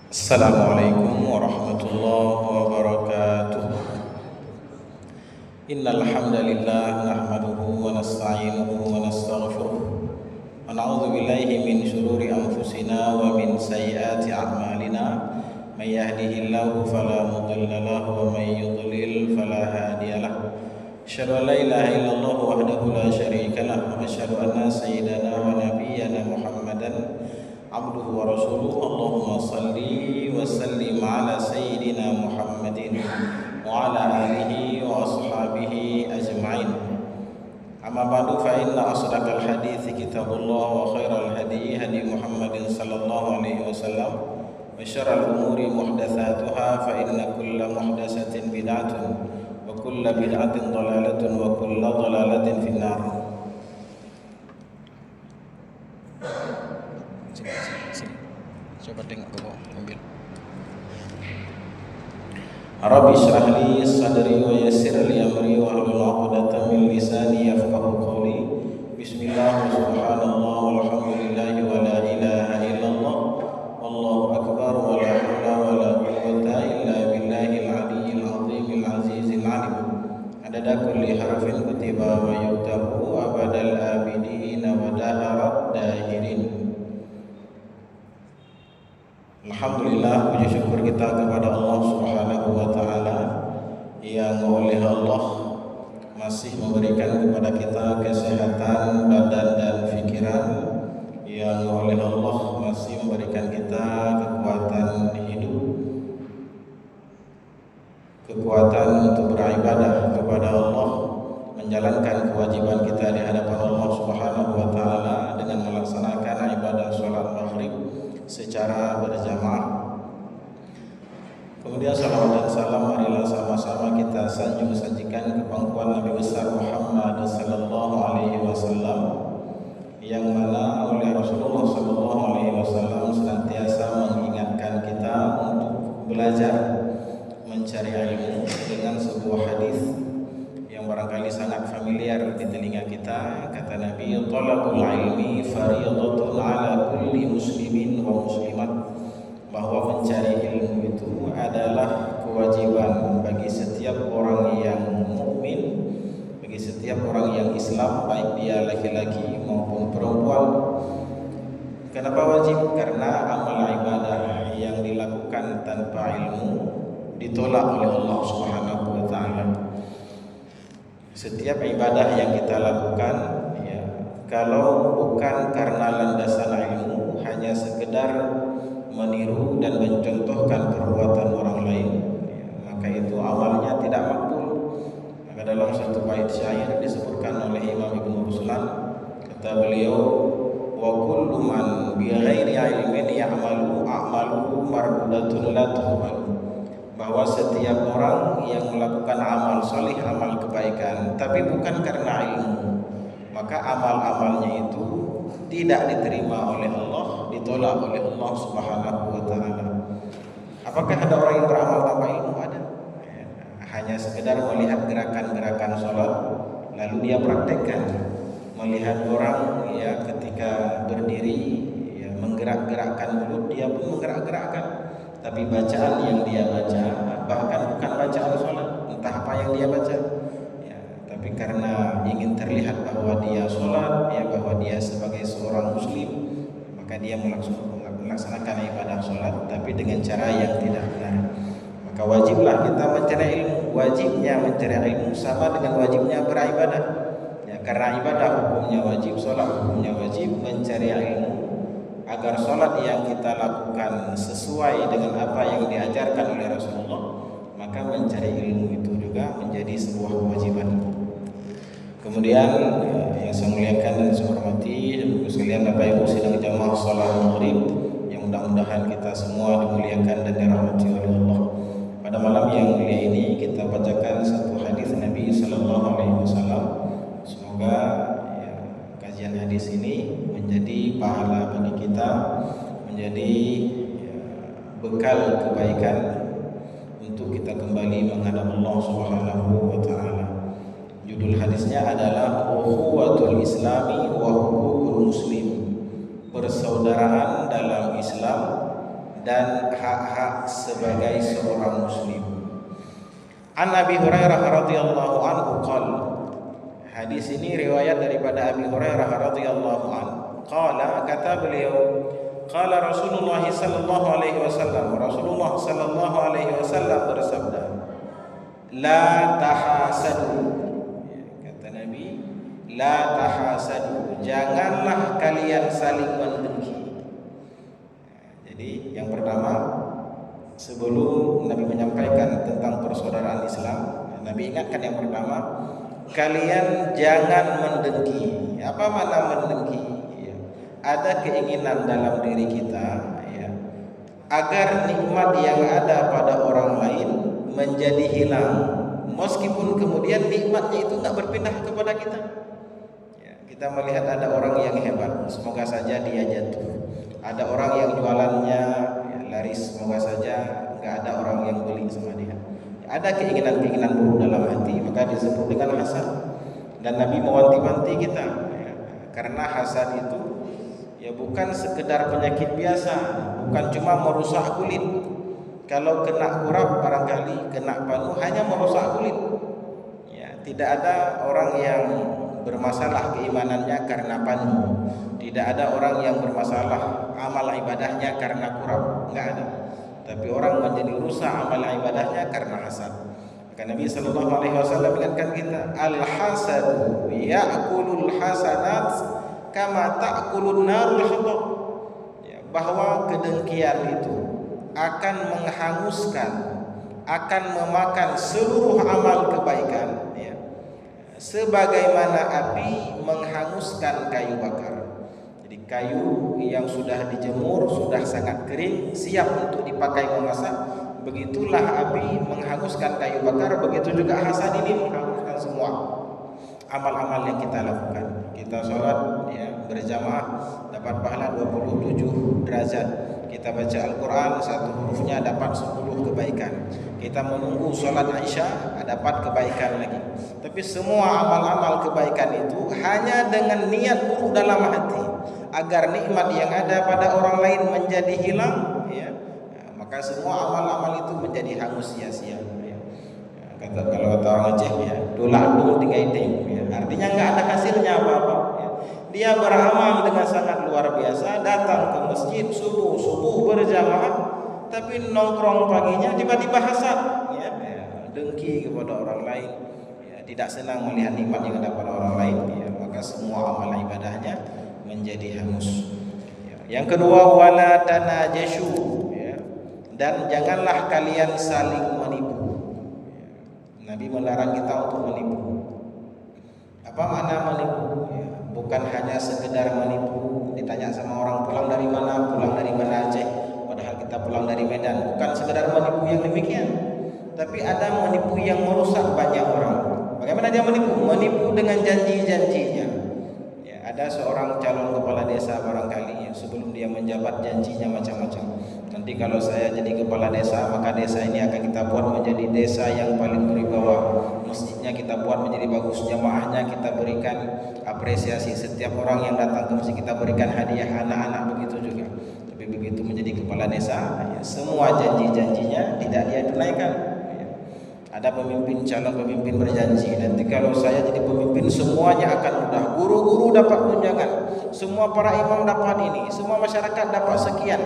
Assalamualaikum warahmatullahi wabarakatuh. Innal hamdalillah nahmaduhu wa nasta'inuhu wa nastaghfiruh wa na'udzu billahi min shururi anfusina wa min sayyiati a'malina. May yahdihillahu fala mudilla lahu wa may yudlil fala hadiya lahu. Asyhadu an la ilaha illallah wahdahu la syarika lahu wa asyhadu anna sayyidana wa nabiyyana Muhammadan abduhu wa rasuluhu. Allahumma salli wa sallim ala sayyidina Muhammadin wa ala alihi wa ashabihi ajma'in. Amma ba'du, fa inna asdaqal hadithi kitabullah wa khairal hadi hadi Muhammadin sallallahu alaihi wasallam wa syarrul umuri muhdatsatuha fa inna kulla muhdatsatin bid'atun wa kulla bid'atin dhalalatun wa kulla dhalalatin finnar. Coba tengok ke bawah, ambil. Rabbi shrah li sadri wa yassir li amri wa hlul 'uqdatam min lisani yafqahu qawli. Bismillah, subhanallah, walhamdulillah, wa la ilaha illallah, wallahu akbar, wa la haula wa la quwwata illa billahil aliyyil azimil azizil alim. Adada kulli harfin kutiba wa yuktabu abadal abidin wa daharat dahirin. Alhamdulillah, puji syukur kita kepada Allah Subhanahu wa taala yang oleh Allah masih memberikan kepada kita kesehatan badan dan pikiran, yang oleh Allah masih memberikan kita kekuatan hidup, kekuatan untuk beribadah kepada Allah, menjalankan kewajiban kita di hadapan Allah Subhanahu wa taala dengan melaksanakan ibadah salat maghrib secara berjamaah. Kemudian salawat dan salam marilah sama-sama kita sajikan ke pangkuan Nabi besar Muhammad sallallahu alaihi wasallam, yang mana oleh Rasulullah sallallahu alaihi wasallam senantiasa mengingatkan kita untuk belajar mencari ilmu dengan sebuah hadis yang barangkali sangat familiar di telinga kita. Kata Nabi, talabul ilmi fariidatun ala kulli muslimin wa muslimat, bahwa mencari ilmu itu adalah kewajiban bagi setiap orang yang mukmin, bagi setiap orang yang Islam, baik dia laki-laki maupun perempuan. Kenapa wajib? Karena amal ibadah yang dilakukan tanpa ilmu ditolak oleh Allah Subhanahu wa taala. Setiap ibadah yang kita lakukan, ya, kalau bukan karena landasan ilmu, hanya sekedar meniru dan mencontohkan perbuatan orang lain, ya, maka itu awalnya tidak makbul. Maka dalam satu bait syair disebutkan oleh Imam Ibnu Ruslan, kata beliau, wa kullu man bi ghairi ilmin ya'malu a'maluhu mardudatun la tuqbalu, bahwa setiap orang yang melakukan amal soleh, amal kebaikan, tapi bukan karena ilmu, maka amal-amalnya itu tidak diterima oleh Allah, ditolak oleh Allah Subhanahu wa taala. Apakah ada orang yang beramal tanpa ilmu? Ada. Hanya sekedar melihat gerakan-gerakan sholat lalu dia praktekkan. Melihat orang, ya, ketika berdiri, ya, menggerak-gerakkan mulut, dia pun menggerak-gerakkan. Tapi bacaan yang dia baca bahkan bukan bacaan sholat, entah apa yang dia baca, ya, tapi karena ingin terlihat bahwa dia sholat, ya, bahwa dia sebagai seorang muslim, maka dia melaksanakan ibadah sholat tapi dengan cara yang tidak benar. Maka wajiblah kita mencari ilmu. Wajibnya mencari ilmu sama dengan wajibnya beribadah, ya, karena ibadah hukumnya wajib, sholat hukumnya wajib. Mencari ilmu agar sholat yang kita lakukan sesuai dengan apa yang diajarkan oleh Rasulullah, maka mencari ilmu itu juga menjadi sebuah kewajiban. Kemudian, yang saya muliakan dan saya hormati dan sekalian Bapak Ibu sidang jamaah sholat maghrib, yang mudah-mudahan kita semua dimuliakan dan dirahmati oleh Allah. Pada malam yang mulia ini kita bacakan satu hadis Nabi sallallahu alaihi wasallam. Semoga, ya, kajian hadis ini menjadi pahala bagi kita, menjadi, ya, bekal kebaikan untuk kita kembali menghadap Allah Subhanahu wa taala. Judul hadisnya adalah Ukhuwatul Islami wa Hukukul Muslim, persaudaraan dalam Islam dan hak-hak sebagai seorang muslim. An Abi Hurairah radhiyallahu anhu qala, hadis ini riwayat daripada Abi Hurairah radhiyallahu anhu. Qala, kata beliau, qala Rasulullah sallallahu alaihi wasallam, Rasulullah sallallahu alaihi wasallam bersabda, la tahasadu, kata Nabi, la tahasadu, janganlah kalian saling mendengki. Jadi yang pertama, sebelum Nabi menyampaikan tentang persaudaraan Islam, Nabi ingatkan yang pertama, kalian jangan mendengki. Apa makna mendengki? Ya, ada keinginan dalam diri kita, ya, agar nikmat yang ada pada orang lain menjadi hilang, meskipun kemudian nikmatnya itu nggak berpindah kepada kita. Ya, kita melihat ada orang yang hebat, semoga saja dia jatuh. Ada orang yang jualannya laris, semoga saja nggak ada orang yang beli sama dia. Ada keinginan-keinginan buruk dalam hati, maka disebut dengan hasad. Dan Nabi mewanti-wanti kita, ya, karena hasad itu ya bukan sekedar penyakit biasa, bukan cuma merusak kulit. Kalau kena kurap barangkali, kena panu hanya merusak kulit. Ya, tidak ada orang yang bermasalah keimanannya karena panu. Tidak ada orang yang bermasalah amal ibadahnya karena kurap, enggak ada. Tapi orang menjadi rusak amal ibadahnya karena hasad. Maka Nabi sallallahu alaihi wasallam ingatkan kita, al-hasadu ya'kulul hasanat kama ta'kulun narul hatab. Ya, bahwa kedengkian itu akan menghanguskan, akan memakan seluruh amal kebaikan, ya, sebagaimana api menghanguskan kayu bakar. Jadi kayu yang sudah dijemur, sudah sangat kering, siap untuk dipakai memasak, begitulah api menghanguskan kayu bakar. Begitu juga hasad ini menghanguskan semua amal-amal yang kita lakukan. Kita sholat, ya, berjamaah dapat pahala 27 derajat. Kita baca Al-Quran, satu hurufnya dapat 10 kebaikan. Kita menunggu sholat Aisyah, dapat kebaikan lagi. Tapi semua amal-amal kebaikan itu hanya dengan niat buruk dalam hati, agar nikmat yang ada pada orang lain menjadi hilang, ya, maka semua amal-amal itu menjadi hangus sia-sia. Ya. Kalau kata orang Aceh, ya, dolak tinggal ya, artinya nggak ada hasilnya apa-apa. Ya. Dia beramal dengan sangat luar biasa, datang ke masjid subuh berjamaah, tapi nongkrong paginya tiba-tiba hasad, ya, dengki kepada orang lain, ya, tidak senang melihat nikmat yang ada pada orang lain, ya, maka semua amal ibadahnya menjadi hangus. Ya. Yang kedua, wala tanajashu, ya, dan janganlah kalian saling menipu. Ya. Nabi melarang kita untuk menipu. Apa makna menipu? Ya, bukan hanya sekedar menipu, ditanya sama orang pulang dari mana Aceh, padahal kita pulang dari Medan. Bukan sekedar menipu yang demikian, tapi ada menipu yang merusak banyak orang. Bagaimana dia menipu? Menipu dengan janji-janjinya. Ada seorang calon kepala desa barangkali, ya, sebelum dia menjabat janjinya macam-macam. Nanti kalau saya jadi kepala desa, maka desa ini akan kita buat menjadi desa yang paling berwibawa. Masjidnya kita buat menjadi bagus, jamaahnya kita berikan apresiasi, setiap orang yang datang ke masjid kita berikan hadiah, anak-anak begitu juga. Tapi begitu menjadi kepala desa, ya, semua janji-janjinya tidak dia tunaikan. Ada pemimpin, calon pemimpin berjanji, nanti kalau saya jadi pemimpin semuanya akan mudah. Guru-guru dapat tunjangan, semua para imam dapat ini, semua masyarakat dapat sekian,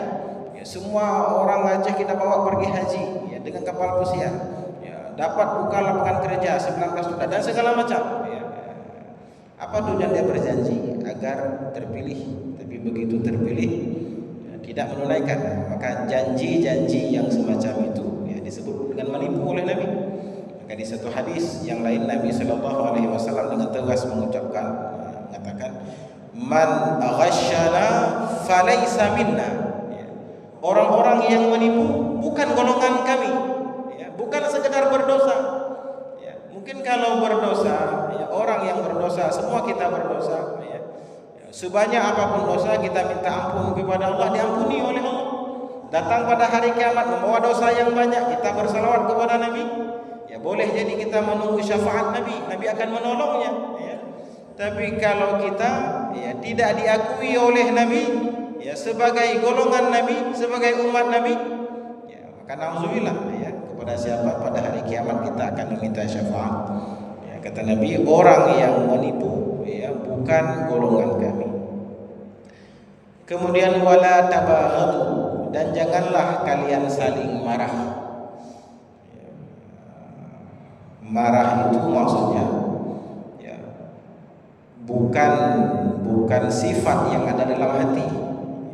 ya, semua orang Aceh kita bawa pergi haji, ya, dengan kapal pesiar, ya, dapat buka lapangan kerja 19 juta dan segala macam, ya. Apa tujuan dia berjanji? Agar terpilih. Tapi begitu terpilih, ya, tidak menunaikan. Maka janji-janji yang semacam itu, ya, disebut dengan menipu oleh Nabi. Maka di satu hadis yang lain Nabi sallallahu alaihi wasallam dengan tegas mengatakan, man ghasyana falaysa minna. Ya. Orang-orang yang menipu bukan golongan kami, ya, bukan sekedar berdosa. Ya. Mungkin kalau berdosa, ya, orang yang berdosa, semua kita berdosa, ya. Sebanyak apapun dosa kita minta ampun kepada Allah, diampuni oleh Allah. Datang pada hari kiamat membawa dosa yang banyak, kita bersalawat kepada Nabi. Ya, boleh jadi kita menunggu syafaat Nabi, Nabi akan menolongnya, ya. Tapi kalau kita, ya, tidak diakui oleh Nabi, ya sebagai golongan Nabi, sebagai umat Nabi, ya maka nauzubillah ya kepada siapa pada hari kiamat kita akan meminta syafaat. Ya, kata Nabi, orang yang menipu ya bukan golongan kami. Kemudian wala tabaghadu, dan janganlah kalian saling marah. Marah itu maksudnya ya bukan sifat yang ada dalam hati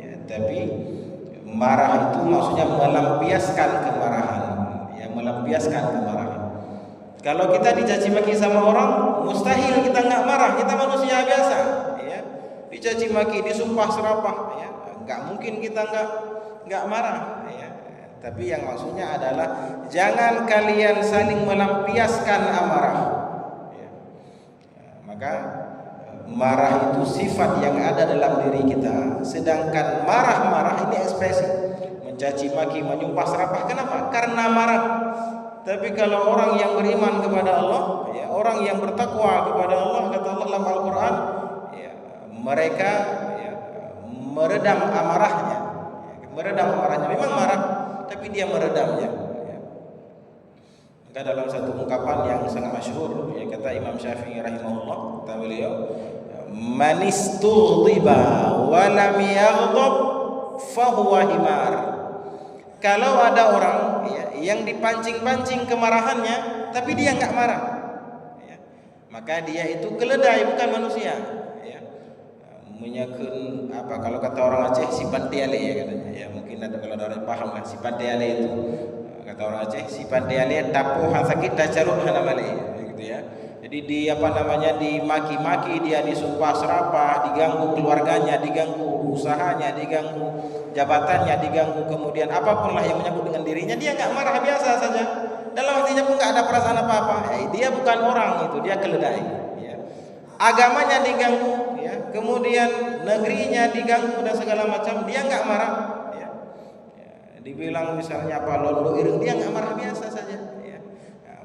ya, tapi marah itu maksudnya melampiaskan kemarahan ya, melampiaskan kemarahan. Kalau kita dicaci maki sama orang, mustahil kita nggak marah, kita manusia biasa ya. Dicaci maki, disumpah serapah ya, nggak mungkin kita nggak marah ya. Tapi yang maksudnya adalah jangan kalian saling melampiaskan amarah ya. Maka marah itu sifat yang ada dalam diri kita, sedangkan marah-marah ini ekspresi, mencaci maki, menyumpah serapah. Kenapa? Karena marah. Tapi kalau orang yang beriman kepada Allah ya, orang yang bertakwa kepada Allah, kata Allah dalam Al-Quran ya, mereka ya, meredam amarahnya ya, meredam amarahnya. Memang marah, tapi dia meredamnya ya. Maka dalam satu ungkapan yang sangat masyhur ya, kata Imam Syafi'i rahimahullah, kata beliau, man istughdiba wa lam yaghdab fahuwa himar. Kalau ada orang ya, yang dipancing-pancing kemarahannya tapi dia enggak marah ya, maka dia itu keledai, bukan manusia ya. Menyakun apa, kalau kata orang Aceh si pantiale ya katanya ya, mungkin ada kalau ada orang paham lah si pantiale itu, kata orang Aceh si pantiale tapo han sakit dah carut hana male gitu ya. Jadi di apa namanya, dimaki-maki, dia disumpah serapah, diganggu keluarganya, diganggu usahanya, diganggu jabatannya, diganggu kemudian apapun lah yang menyangkut dengan dirinya, dia enggak marah, biasa saja. Dalam hatinya pun enggak ada perasaan apa-apa. Dia bukan orang itu, dia keledai ya. Agamanya diganggu ya, kemudian negerinya diganggu dan segala macam, dia enggak marah ya. Dibilang misalnya apa londo ireng, dia enggak marah, biasa saja ya.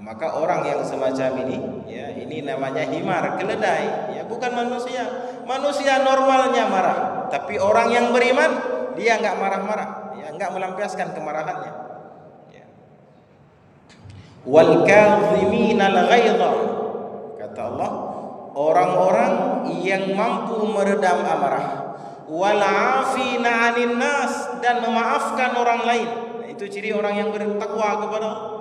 Maka orang yang semacam ini ya, ini namanya himar, keledai ya, bukan manusia. Manusia normalnya marah, tapi orang yang beriman dia enggak marah-marah ya, enggak melampiaskan kemarahannya ya. Wal kadhiminal ghaidha, kata Allah, orang-orang yang mampu meredam amarah, wal 'afina 'anil nas, dan memaafkan orang lain. Nah, itu ciri orang yang bertakwa kepada Allah.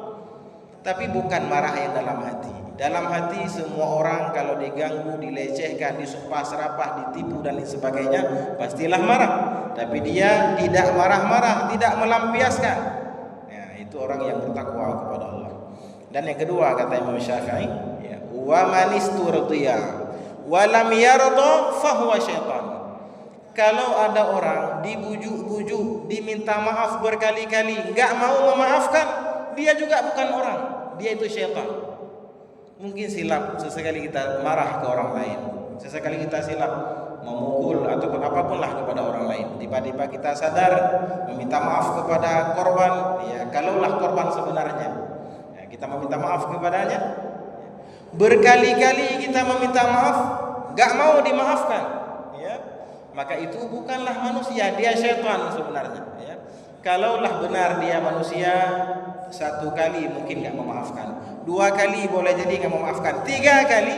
Tapi bukan marah yang dalam hati. Dalam hati semua orang kalau diganggu, dilecehkan, disumpah serapah, ditipu dan lain sebagainya, pastilah marah. Tapi dia tidak marah-marah, tidak melampiaskan. Ya, itu orang yang bertakwa kepada Allah. Dan yang kedua kata Imam Syafi'i, ya, wa man isturdiya wa lam yarda fa huwa syaitan. Kalau ada orang dibujuk-bujuk, diminta maaf berkali-kali, enggak mau memaafkan, dia juga bukan orang, dia itu syaitan. Mungkin silap sesekali kita marah ke orang lain, sesekali kita silap memukul ataupun apapun lah kepada orang lain. Tiba-tiba kita sadar meminta maaf kepada korban, ya kalaulah korban sebenarnya, ya, kita meminta maaf kepadanya. Berkali-kali kita meminta maaf, enggak mau dimaafkan, ya, maka itu bukanlah manusia, dia syaitan sebenarnya, ya. Kalaulah benar dia manusia, satu kali mungkin enggak memaafkan, dua kali boleh jadi enggak memaafkan, tiga kali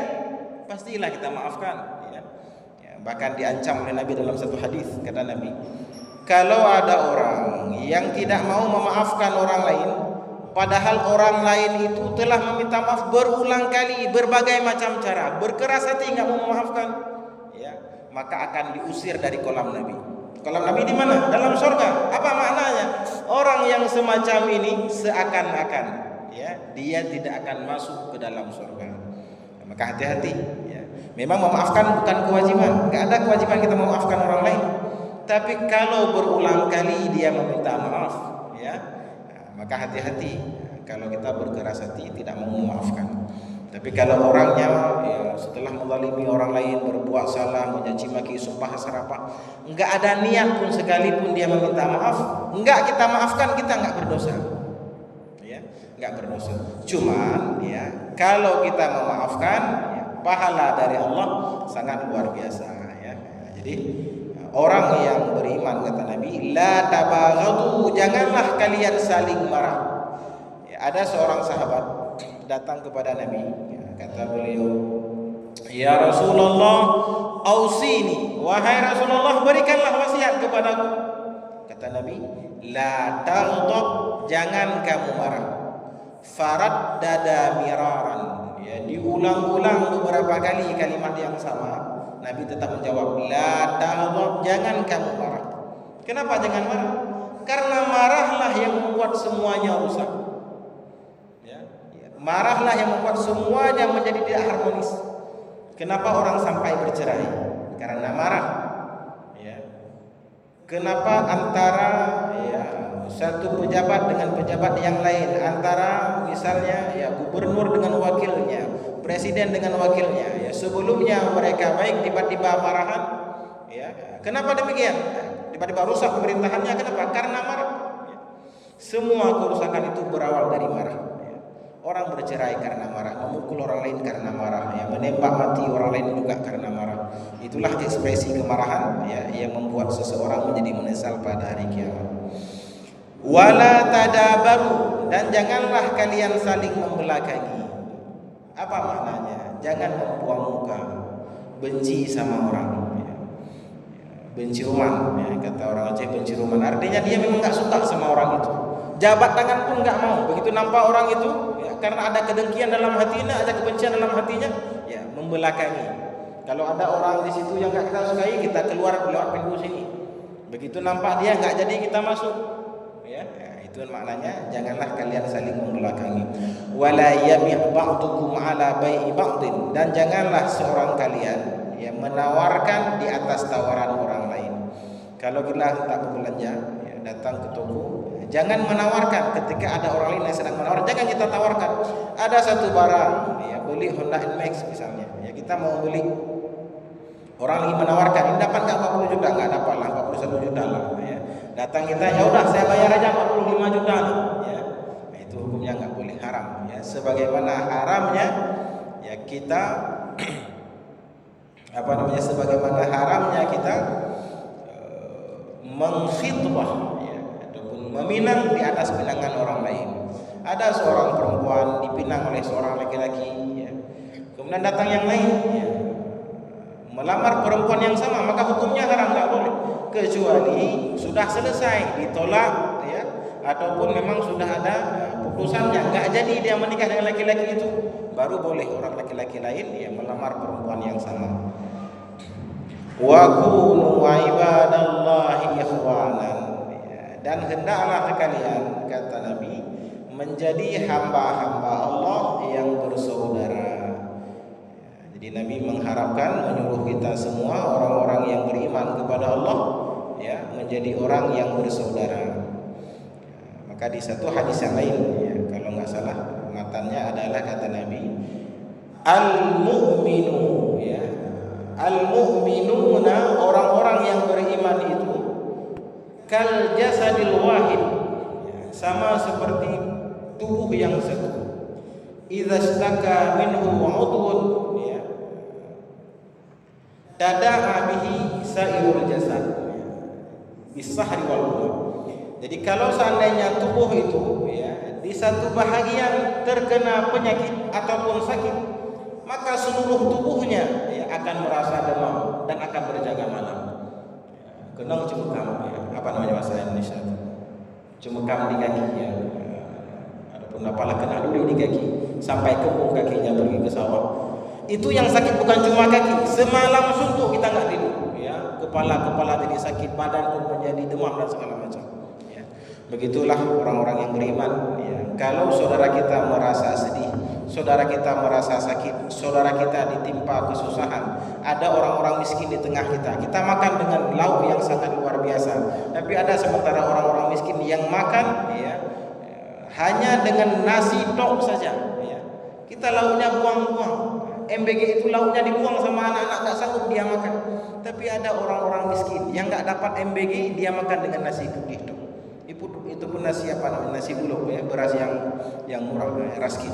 pastilah kita maafkan ya. Bahkan diancam oleh Nabi dalam satu hadis, kata Nabi, kalau ada orang yang tidak mau memaafkan orang lain, padahal orang lain itu telah meminta maaf berulang kali, berbagai macam cara, berkeras hati enggak mau memaafkan ya, maka akan diusir dari kolam Nabi. Kolam Nabi di mana? Dalam surga. Apa maknanya? Orang yang semacam ini seakan-akan ya, dia tidak akan masuk ke dalam surga. Maka hati-hati ya. Memang memaafkan bukan kewajiban, enggak ada kewajiban kita memaafkan orang lain. Tapi kalau berulang kali dia meminta maaf ya, maka hati-hati kalau kita berkeras hati tidak mau memaafkan. Tapi kalau orangnya ya, setelah menzalimi orang lain, berbuat salah, mencaci maki, sumpah serapah, enggak ada niat pun sekalipun dia meminta maaf, enggak kita maafkan, kita enggak berdosa. Ya, enggak berdosa. Cuman ya, kalau kita memaafkan, ya, pahala dari Allah sangat luar biasa ya. Jadi orang yang beriman, kata Nabi, la tabaghadu, janganlah kalian saling marah. Ya, ada seorang sahabat datang kepada Nabi, ya, kata beliau, ya Rasulullah, ausini, wahai Rasulullah, berikanlah wasiat kepadaku. Kata Nabi, la taghdab, jangan kamu marah. Faraddada miraran, ya, diulang-ulang beberapa kali kalimat yang sama. Nabi tetap menjawab, la taghdab, jangan kamu marah. Kenapa jangan marah? Karena marahlah yang membuat semuanya rusak. Ya, marahlah yang membuat semuanya menjadi tidak harmonis. Kenapa orang sampai bercerai? Karena marah. Ya. Kenapa antara, ya, satu pejabat dengan pejabat yang lain, antara misalnya, ya, gubernur dengan wakilnya, presiden dengan wakilnya, ya, sebelumnya mereka baik, tiba-tiba marahan, ya. Kenapa demikian? Tiba-tiba rusak pemerintahannya. Kenapa? Karena marah. Ya. Semua kerusakan itu berawal dari marah. Ya. Orang bercerai karena marah, memukul orang lain karena marah, ya, menembak mati orang lain juga karena marah. Itulah ekspresi kemarahan, ya, yang membuat seseorang menjadi menyesal pada hari kiamat. Wala tadabaru, dan janganlah kalian saling membelakangi. Apa maknanya? Jangan membuang muka, benci sama orang, ya. Benci ruman, ya, kata orang Aceh, benci ruman. Artinya dia memang nggak suka sama orang itu. Jabat tangan pun nggak mau. Begitu nampak orang itu, ya, karena ada kedengkian dalam hatinya, ada kebencian dalam hatinya, ya, membelakangi. Kalau ada orang di situ yang nggak kita sukai, kita keluar lewat pintu sini. Begitu nampak dia nggak jadi, kita masuk. Ya, itu maknanya janganlah kalian saling membelakangi. Wala yabi' ba'dukum ala bai'i ba'din, dan janganlah seorang kalian, ya, menawarkan di atas tawaran orang lain. Kalau kita tak berbelanja, ya, datang ke toko, jangan menawarkan ketika ada orang lain yang sedang menawarkan. Jangan kita tawarkan. Ada satu barang, ya, beli Honda NMAX misalnya, ya, kita mau beli, orang lagi menawarkan, ini dapat nggak 40 juta? Nggak dapat lah, 41 juta lah, ya. Datang kita, ya udah saya bayar aja 45 juta nih, ya. Nah, itu hukumnya nggak boleh, haram, ya. Sebagaimana haramnya, ya, kita sebagaimana haramnya kita mengkhitbah, ya, ataupun meminang di atas pinangan orang lain. Ada seorang perempuan dipinang oleh seorang laki-laki, ya. Kemudian datang yang lain, ya, melamar perempuan yang sama, maka hukumnya haram, nggak boleh, kecuali sudah selesai ditolak, ya, ataupun memang sudah ada putusannya, nggak jadi dia menikah dengan laki-laki itu, baru boleh orang laki-laki lain, ya, melamar perempuan yang sama. Wa kunu ibadallahi ikhwanan, ya, dan hendaklah kalian, kata Nabi, menjadi hamba-hamba Allah yang bersaudara. Jadi Nabi mengharapkan, menyuruh kita semua orang-orang yang beriman kepada Allah, ya, menjadi orang yang bersaudara. Maka di satu hadis yang lain, ya, kalau nggak salah matannya adalah kata Nabi, al-mu'minu, ya, al-mu'minuna, orang-orang yang beriman itu kal jasadil wahid, ya, sama seperti tubuh yang satu. Idza istaka minhu 'udwun, ya, tada'a bihi sa'irul jasad bisahri wal huma. Jadi kalau seandainya tubuh itu, ya, di satu bahagian terkena penyakit ataupun sakit, maka seluruh tubuhnya, ya, akan merasa demam dan akan berjaga malam. Kenang cemekam, ya, apa namanya bahasa Indonesia? Cemekam di kaki, ya. Adapun apalah kena dulu di kaki sampai kembung kakinya pergi ke sawah. Itu yang sakit bukan cuma kaki, semalam suntuk kita nggak tidur, ya, kepala jadi sakit, badan pun menjadi demam dan segala macam, ya. Begitulah orang-orang yang beriman, ya. Kalau saudara kita merasa sedih, saudara kita merasa sakit, saudara kita ditimpa kesusahan, ada orang-orang miskin di tengah kita, kita makan dengan lauk yang sangat luar biasa, tapi ada sementara orang-orang miskin yang makan, ya, hanya dengan nasi tok saja, ya. Kita lauknya buang-buang. MBG itu lauknya dibuang sama anak-anak, nggak sanggup dia makan. Tapi ada orang-orang miskin yang nggak dapat MBG, dia makan dengan nasi putih tok. Itu pun nasi apa namanya, nasi bulog, ya, beras yang murah, raskin.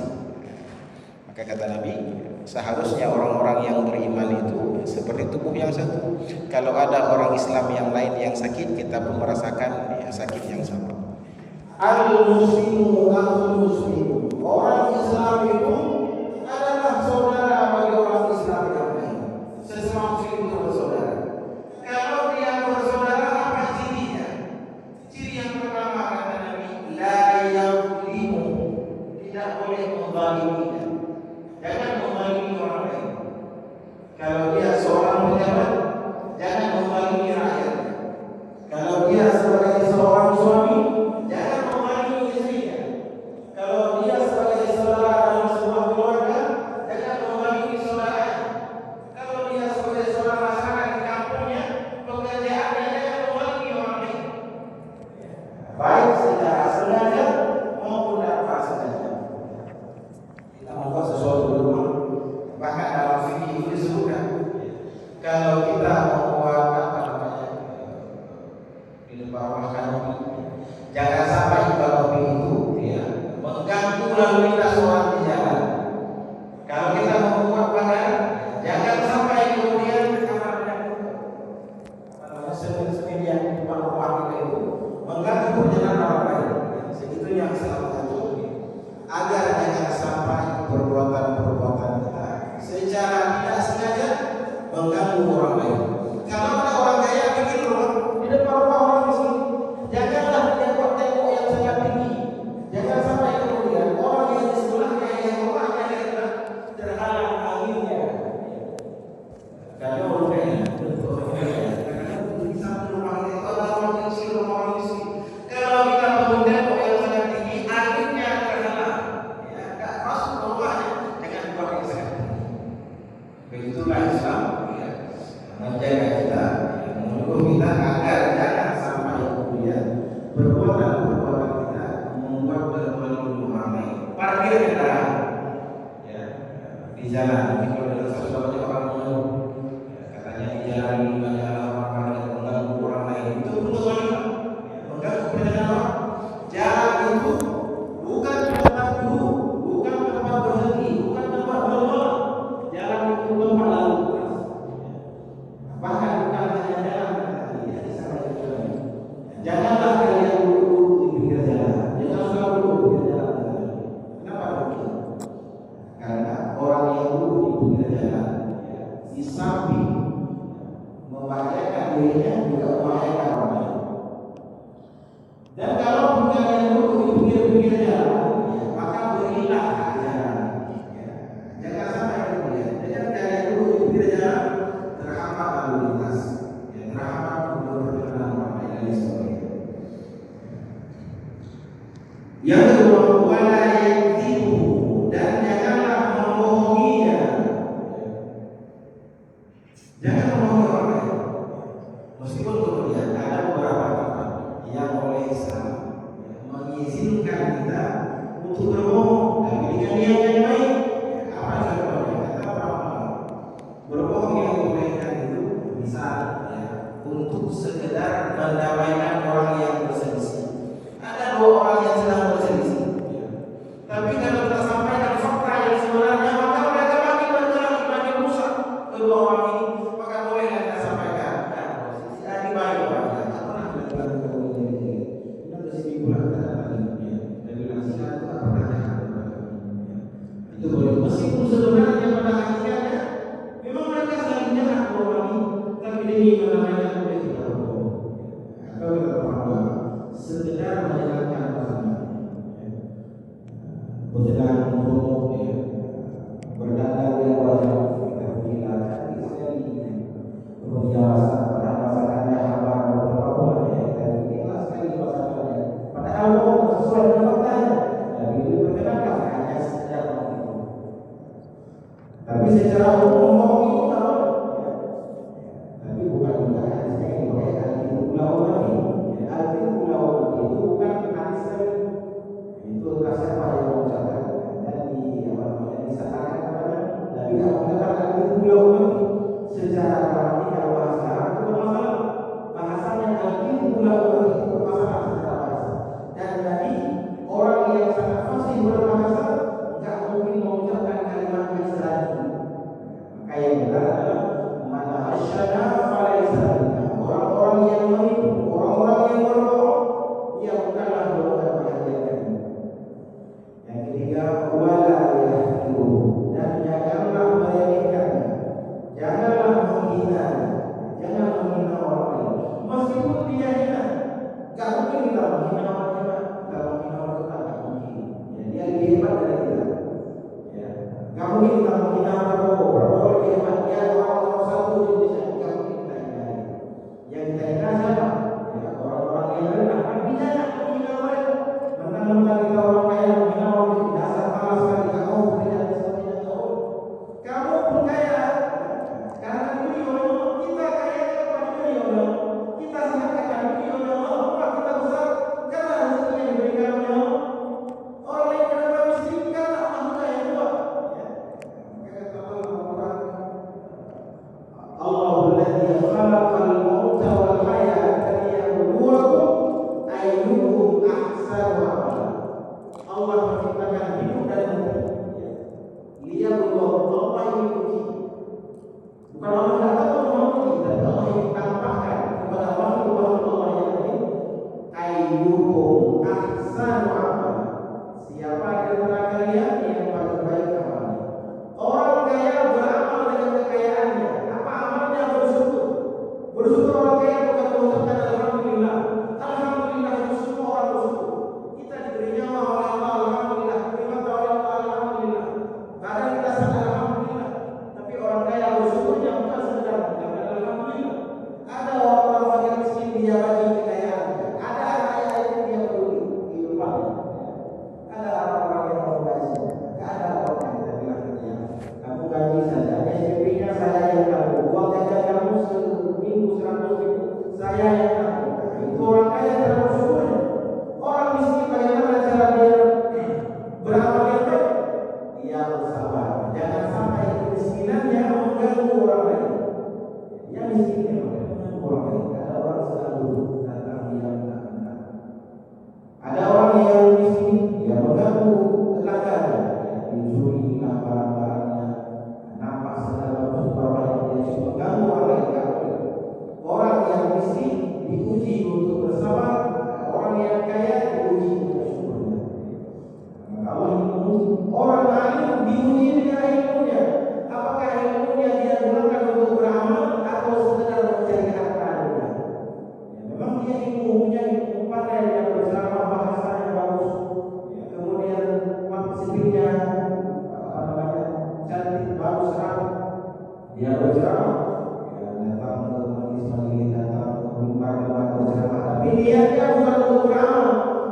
Maka kata Nabi, Seharusnya orang-orang yang beriman itu seperti tubuh yang satu. Kalau ada orang Islam yang lain yang sakit, kita pun merasakan ya, sakit yang sama. Al-muslimu al-muslimu. Orang Islam itu adalah saudara bagi orang Islam yang lain. Sesama muslim itu bersaudara. Kalau dia bersaudara, apa cirinya? Ciri yang pertama kata Nabi, la yuzlimu, tidak boleh menzalimi. Jangan menzalimi orang lain. Kalau dia seorang pejabat, jangan menzalimi rakyat. Kalau dia sebagai seorang suami, jangan menzalimi istrinya. Kalau dia sebagai saudara dalam sebuah keluarga, jangan menzalimi saudaranya. Kalau dia sebagai seorang masyarakat di kampungnya, pekerjaannya jangan menzalimi orang lain. Baik secara sengaja maupun tanpa sengaja. Kita membuat sesuatu di rumah, bahkan dalam fikih itu disebutkan, kalau kita membuat apa namanya di depan rumah kanopi, jangan sampai kanopi itu ya mengganggu lalu lintas orang di jalan. Kalau kita membuat pagar, jangan sampai kemudian semen yang di depan rumah kita itu mengganggu perjalanan orang lain. Segitu yang selalu mengatur agar jangan sampai perbuatan-perbuatan kita secara tidak sengaja mengganggu orang lain. Kalau ada orang kaya bikin rumah di depan rumah orang miskin, janganlah dia buat tembok yang sangat tinggi. Jangan sampai kemudian orang yang di sebelahnya yang rumahnya terhalang anginnya. Karena orang kaya kalau kita bangun tembok yang sangat tinggi, anginnya terhalang, ya, nggak masuk ke rumahnya. Jangan buat yang sangat tinggi. Begitulah Islam, ya, menjaga kita, ya, menyuruh kita agar jangan sampai kemudian perbuatan-perbuatan kita membuat berkelindu orang lain. Parkir kendaraan, ya, di jalan. Mungkin kalau ada sesuatu orang mengeluh, ya, katanya di jalan ini banyak orang parkir mengganggu orang lain. Itu kezaliman. Jalan itu bukan tempat duduk, bukan tempat berhenti, bukan tempat bermalam. Jalan itu tempat lalu lintas. Bahkan bukan hanya jalan, tidak bisa jalan. Janganlah kalian duduk di pinggir jalan. Jangan selalu duduk di pinggir jalan. Kenapa begitu? Karena orang yang duduk di pinggir jalan, di samping membahayakan dirinya juga membahayakan orang lain. Dan kalau kalian duduk di pinggir-pinggir jalan, ya, maka berilah hak jalan. Ya. Jangan sampai kemudian dengan kalian duduk di pinggir jalan terhambat lalu lintas, ya, terhambat perjalanan orang lain dan sebagainya. Yang kedua, wala yakdzibu, dan janganlah membohonginya. Jangan membohongi orang lain. Meskipun kemudian ada beberapa tempat yang oleh Islam mengizinkan kita untuk berbohong, tapi dengan niat yang baik. Apa contohnya? Kata orang berbohong yang dibolehkan itu misal, ya, untuk sekedar mendamaikan orang yang berselisih. Ada dua orang yang sedang berselisih, ya, tapi kalau kita sampaikan fakta yang sebenarnya, maka mereka makin rusak kedua orang ini. Maka bolehlah kita sampaikan, ya, tadi baik orangnya, tak pernah melakukan ini. Kita bersih bulan dari nasihat itu apa pertanyaan itu boleh. Meskipun sebenarnya pada hakikatnya memang mereka saling jahat orang ini, tapi demi menamaikan boleh kita berbohong. Kalau kita paham sekedar menjalankan pasangan, berjalan untuk berdandan yang wajib kita bila sekali berjasa pada pasangannya apa beberapa bulan ya, dan inilah sekali pasangannya. Padahal Allah sesuai dengan faktanya, tapi itu berkenankan hanya sekedar begitu. Tapi secara umum bohong itu tahu, ya. Tapi bukan juga hadisnya yang diriwayatkan itu pulau mati. Al-Qur'an itu bukan hadis lagi. Itu siapa yang mengucapkan dan disatakan kepada Nabi yang mengatakan itu pulau mati. Secara gramatical bahasa itu bermasalah. Bahasanya Al-Qur'an pulau mati itu bermasalah secara bahasa. Dan Nabi orang yang sangat fasih berbahasa, enggak mungkin mengucapkan kalimat yang selalu menghina orang hebat, kita menghina orang hebat, nggak mungkin. Ya, dia lebih hebat dari kita. Ya, nggak mungkin kita menghina Prabowo. Prabowo lebih hebat, dia orang nomor satu di Indonesia. Nggak mungkin kita hina dia. Yang kita hina siapa? Ya, orang-orang yang rendah. Kan bisa nggak menghina mereka? Mentang-mentang kita orang kaya menghina orang miskin, dasar malas sekali. Nggak mau bekerja dan sebagainya. Kamu pun kaya. Karena dunia Allah, kita kaya karena dunia Allah. Kita sehat karena dunia Allah. Rumah kita besar karena rezeki yang diberikan oleh Allah. Orang lain kenapa miskin karena Allah juga yang buat. Ya. Kata Al-Quran, Allahul ladzi khalaqal mauta wal hayata liyabluwakum ayyukum ahsanu amala. Allah menciptakan hidup dan mati. Liyabluwakum, Allah ini uji. Bukan Allah datang untuk menguji, tapi Allah yang tampakkan kepada makhluk-makhluk Allah yang lain. Ayyukum ahsanu amala. Siapa di antara kalian yang paling baik amalnya? Orang kaya beramal dengan kekayaannya. Apa amalnya? Bersyukur. Bersyukur orang kaya bukan mengucapkan alhamdulillah. Alhamdulillah itu semua orang bersyukur. Kita diberi nyawa oleh Allah, alhamdulillah. Diberi mata oleh Allah, alhamdulillah. Badan kita sadar, alhamdulillah. Tapi orang kaya bersyukurnya bukan sekedar mengucapkan alhamdulillah. Ada orang fakir miskin dia bagi kekayaannya. Ada kaya itu dia peduli kehidupannya. Ada orang-orang yang mau gaji. Ada orang yang kita bilang ya, kamu gaji saja. SPP-nya saya yang tanggung. Uang jajan kamu seminggu 100.000 saya yang tanggung. Itu orang kaya yang bersyukur. Orang miskin bagaimana cara dia beramal yang baik? Dia bersabar. Jangan sampai kemiskinannya mengganggu orang lain. Dia miskinnya mengganggu orang lain. Ada orang sedang duduk datang dia minta. Ada orang yang miskin dia mengganggu tetangganya. Dicuri barang-barangnya. Nampak sedang supermarket dia cuma mengganggu orang lain. Orang yang miskin diuji untuk bersabar. Orang yang kaya diuji untuk syukurnya. Maka Allah menguji. Orang alim diuji dengan ilmunya. Apakah ilmunya dia gunakan untuk beramal atau sekedar mencari harta dunia? Ya, memang dia ilmunya ilmu pandai, dia berceramah bahasanya bagus. Ya, kemudian sipilnya cantik, bagus, rapi. Dia berceramah. Ya, datang ke majelis-majelis, datang ke mimbar-mimbar berceramah. Tapi niatnya bukan untuk beramal,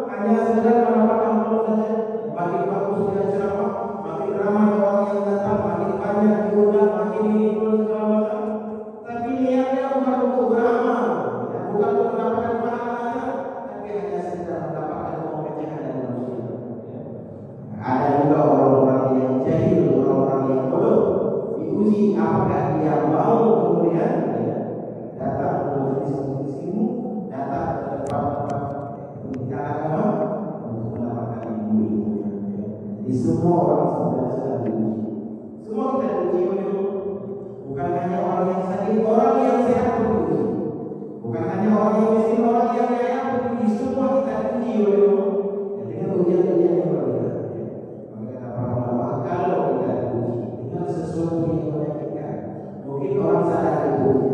hanya sekedar mendapatkan amplop saja. Makin bagus dia ceramah, makin ramai orang yang datang, makin banyak diundang, makin ini segala macam. Tapi niatnya bukan untuk beramal, ya, bukan untuk mendapatkan pahala, tapi hanya sekedar mendapatkan pemecahan dari manusia. Ya. Ada juga orang-orang yang jahil, orang-orang yang bodoh, diuji apakah dia mau kemudian ya, datang ke majelis ilmu, datang ke tempat-tempat pendidikan agama untuk mendapatkan ilmu. Jadi semua orang sebenarnya sedang diuji. Semua kita diuji oleh Allah. Bukan hanya orang yang sakit, orang yang sehat pun diuji. Bukan hanya orang yang miskin, orang yang kaya pun diuji. Semua kita diuji oleh Allah. Dan dengan ujian-ujian yang berbeda. Maka kata para ulama, kalau kita diuji dengan sesuatu yang menyakitkan, mungkin orang sadar diuji.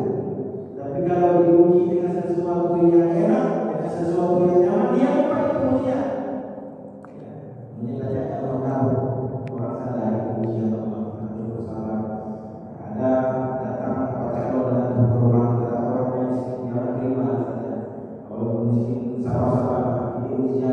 Tapi kalau diuji dengan sesuatu yang enak, dengan sesuatu yang nyaman, dia lupa itu ujian. Menyatakan orang sadar ujian Allah harus bersabar. Ada datang baca doa dan berdoa kita orang yang miskin dia terima saja. Kalau miskin sabar-sabar ini ujian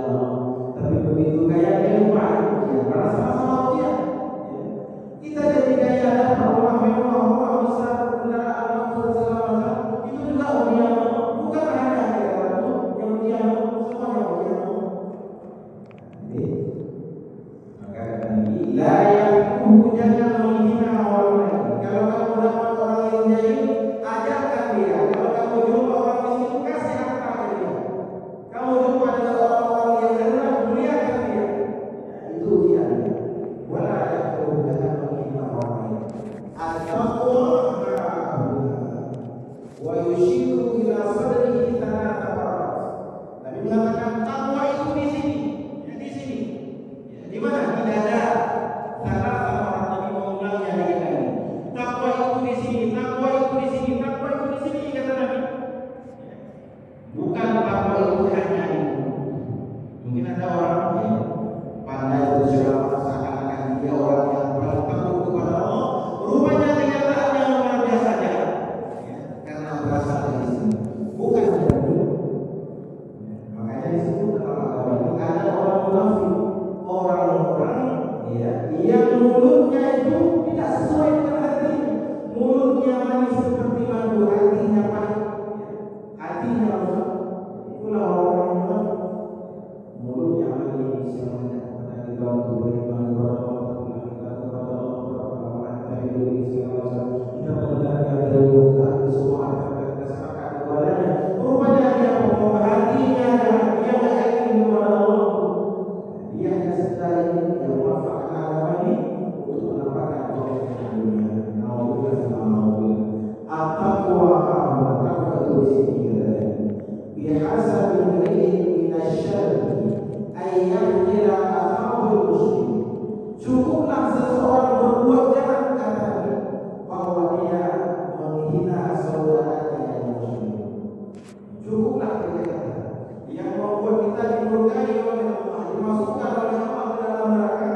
dimurkai oleh Allah, dimasukkan oleh Allah ke dalam neraka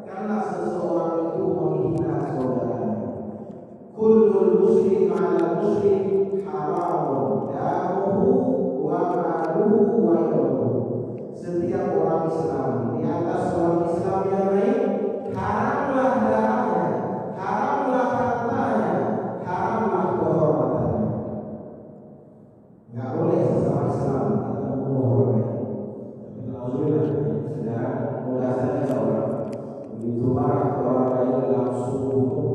karena seseorang itu menghina saudaranya. Kullul muslim 'ala muslim haramun damuhu wa maluhu wa irduhu. Setiap orang Islam di atas orang Islam yang lain haramlah darahnya, haramlah hartanya, haramlah kehormatannya. Enggak boleh sesama Islam kita membunuh orang lain. Alhamdulillah, sekarang mudah saja orang begitu marah ke orang lain langsung bunuh.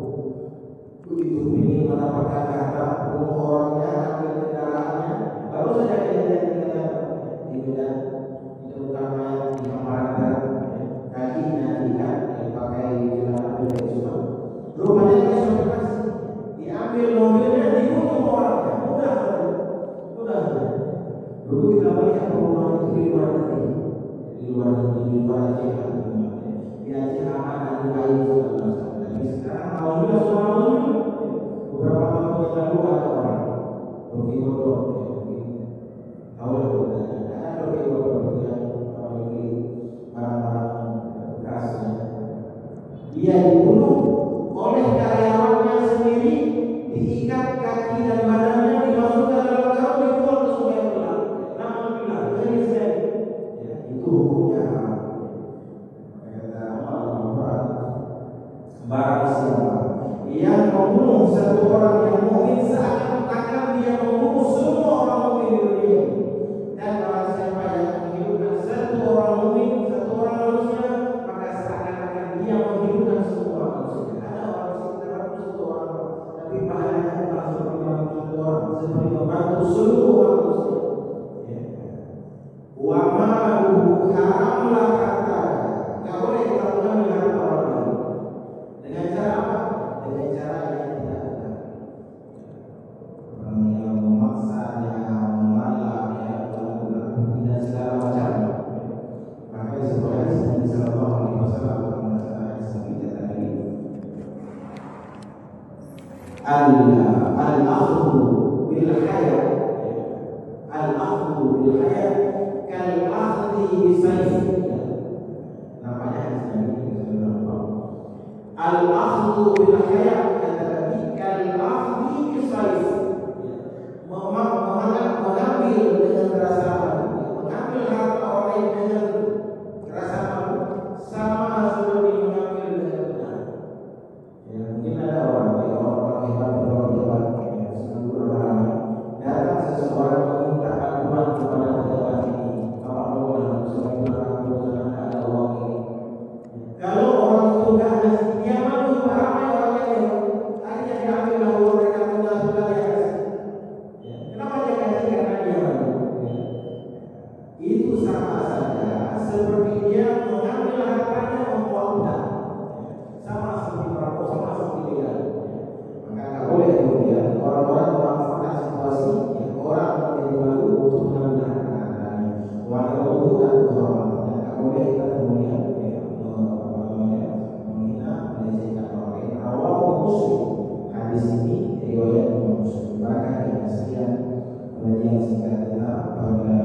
Begitu ingin mendapatkan harta, bunuh orangnya, ambil kendaraannya. Baru saja kejadian di Medan, ditemukan mayat di Pamparan, kakinya diikat, dipakai celana pendek semua. Rumahnya dia sudah kasih, diambil mobilnya, dibunuh orangnya. Mudah. Dulu kita melihat perumahan itu di luar negeri, di luar Aceh, di Aceh aman, di lain segala macam. Tapi sekarang alhamdulillah semua beberapa tahun yang lalu ada orang pergi bodong, tahu lah bedanya. Ada pergi bodong yang memiliki barang-barang bekasnya. Dia dibunuh oleh karyawannya sendiri, diikat kaki dan badannya, dimasukkan dalam karung, dibuang ke Sungai Belang. Alhamdulillah, ini saya. Ya, itu hukumnya haram. Kata Allah, barang siapa yang membunuh satu orang yang mukmin seakan-akan dia membunuh semua orang mukmin di dunia ini. Dan barang siapa yang menghidupkan satu orang mukmin, satu orang manusia, maka seakan-akan dia menghidupkan semua manusia. Ada orang sekitar satu orang, tapi pahalanya bukan seperti membantu satu orang, seperti membantu seluruh manusia. Wa maluhu haramlah hartanya. Enggak boleh kita mengambil harta orang lain. Dengan cara apa? Dengan cara yang tidak benar. Orang yang memaksanya, memalaknya, melakukan dan segala macam. Maka sebuah hadis Nabi sallallahu alaihi wasallam mengatakan hadis Nabi kata Nabi, al-akhdhu bil hayat, al-akhdhu bil hayat kal akhdhi bisayf. Namanya hadis Nabi sallallahu alaihi. Al-akhdhu bil hayat kata Nabi kal akhdhi bisayf. Mengambil dengan rasa malu, mengambil harta orang lain dengan rasa malu, sama seperti mengambil dengan benar. Ya, mungkin ada orang hebat, senang beramai, datang seseorang meminta bantuan kepada pejabat ini, Bapak Maulah, seorang ada uang ini. Kalau orang itu tidak ngasih, dia malu beramai orang lain, akhirnya diambil uang mereka sudah dia kasih. Kenapa dia kasih? Karena dia malu. Itu sama saja seperti dia mengambil hartanya membawa utang. Sama seperti perampok, sama seperti dia. Maka tidak boleh kemudian orang-orang memanfaatkan situasi orang menjadi malu untuk mengambil hartanya. Walau itu dan kehormatannya, tidak boleh kita kemudian menghina, melecehkan orang lain. Rawahu Muslim. Hadis ini riwayat Muslim. Maka sekian pengajian singkat kita pada